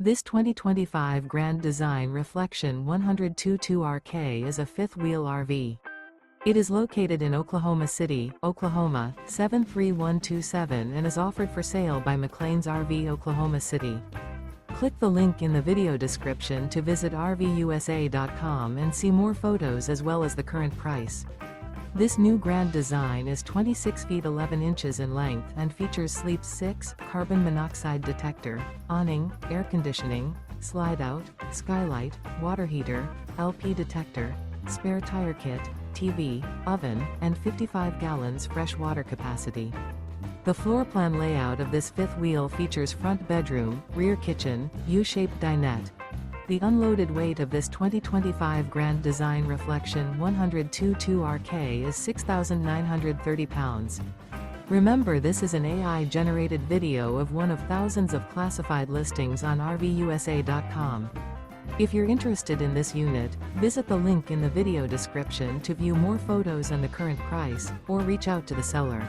This 2025 Grand Design Reflection 122RK is a fifth-wheel RV. It is located in Oklahoma City, Oklahoma, 73127 and is offered for sale by McClain's RV Oklahoma City. Click the link in the video description to visit RVUSA.com and see more photos as well as the current price. This new Grand Design is 26 feet 11 inches in length and features Sleep 6, carbon monoxide detector, awning, air conditioning, slide-out, skylight, water heater, LP detector, spare tire kit, TV, oven, and 55 gallons fresh water capacity. The floor plan layout of this fifth wheel features front bedroom, rear kitchen, U-shaped dinette. The unloaded weight of this 2025 Grand Design Reflection 122RK is 6,930 pounds. Remember, this is an AI-generated video of one of thousands of classified listings on RVUSA.com. If you're interested in this unit, visit the link in the video description to view more photos and the current price, or reach out to the seller.